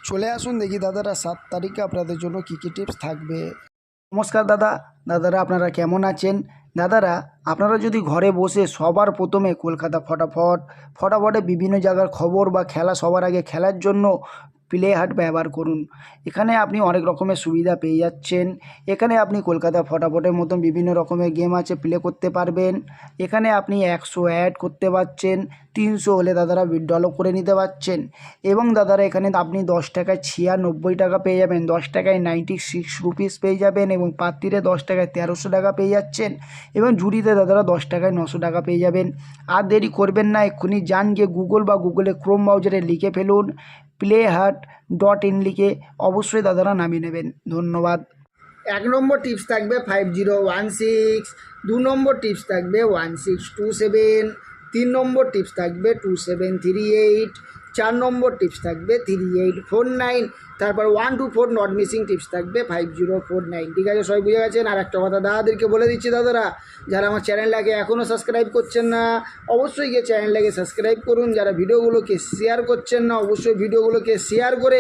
চলে আসুন দেখি দাদারা 7 তারিখে আপনাদের জন্য কী কী টিপস থাকবে। নমস্কার দাদারা আপনারা কেমন আছেন? দাদারা আপনারা যদি ঘরে বসে সবার প্রথমে কলকাতা ফটাফটে বিভিন্ন জায়গার খবর বা খেলা সবার আগে খেলার জন্য প্লে হাট ব্যবহার করুন। এখানে আপনি অনেক রকমের সুবিধা পেয়ে যাচ্ছেন। এখানে আপনি কলকাতা ফটাফটের মতন বিভিন্ন রকমের গেম আছে, প্লে করতে পারবেন। এখানে আপনি 100 অ্যাড করতে পারছেন, 300 হলে দাদারা উইথড্রও করে নিতে পারছেন। এবং দাদারা এখানে আপনি 10 টাকায় 96 টাকা পেয়ে যাবেন, 10 টাকায় 96 রুপিস পেয়ে যাবেন, এবং পাত্তিরে 10 টাকায় 1300 টাকা পেয়ে যাচ্ছেন, এবং ঝুড়িতে দাদারা 10 টাকায় 900 টাকা পেয়ে যাবেন। আর দেরি করবেন না, এক্ষুনি যান গিয়ে গুগলে ক্রোম ব্রাউজারে লিখে ফেলুন playhut.in, লিখে অবশ্যই দাদারা নামিয়ে নেবেন। ধন্যবাদ। 1 নম্বর টিপস থাকবে 5016, 2 নম্বর টিপস থাকবে 1627, 3 নম্বর টিপস থাকবে 2738, 4 নম্বর টিপস থাকবে 3849, তারপর 124 নট মিসিং টিপস থাকবে 5049। ঠিক আছে, সবাই বুঝে গেছেন? আর একটা কথা দাদাদেরকে বলে দিচ্ছি, দাদারা যারা আমার চ্যানেলটাকে এখনও সাবস্ক্রাইব করছেন না অবশ্যই গিয়ে চ্যানেলটাকে সাবস্ক্রাইব করুন। যারা ভিডিওগুলোকে শেয়ার করছেন না অবশ্যই ভিডিওগুলোকে শেয়ার করে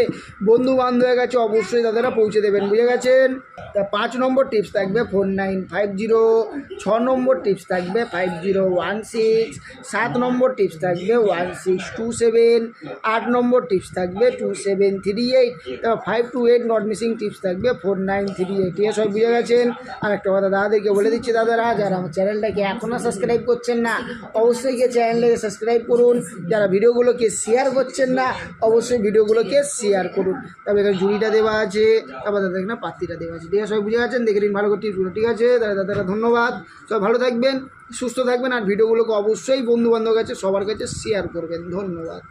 বন্ধু বান্ধবের কাছে অবশ্যই দাদারা পৌঁছে দেবেন, বুঝে গেছেন? তা 5 নম্বর টিপস থাকবে 4950, 6 নম্বর টিপস থাকবে 5016, 7 নম্বর টিপস থাকবে 1627, 8 নম্বর টিপস থাকবে 2738, তারপর 528 নট মিসিং টিপস থাকবে 4938। ঠিক আছে, সব বুঝে গেছেন? আর একটা কথা দাদাদেরকে বলে দিচ্ছি, দাদারা যারা আমার চ্যানেলটাকে এখনও সাবস্ক্রাইব করছেন না অবশ্যই গিয়ে চ্যানেলটাকে সাবস্ক্রাইব করুন। যারা ভিডিওগুলোকে শেয়ার করছেন না অবশ্যই ভিডিওগুলোকে শেয়ার করুন। তারপর এখানে ঝুড়িটা দেওয়া আছে, তারপর দাদা এখানে পাত্তিটা দেওয়া আছে। ঠিক আছে, সবাই বুঝে গেছেন? দেখে নিন ভালো করে টিপসগুলো। ঠিক আছে দাদারা, ধন্যবাদ। সব ভালো থাকবেন, সুস্থ থাকবেন, আর ভিডিওগুলোকে অবশ্যই বন্ধু বান্ধবের কাছে সবার কাছে শেয়ার করবেন। ধন্যবাদ।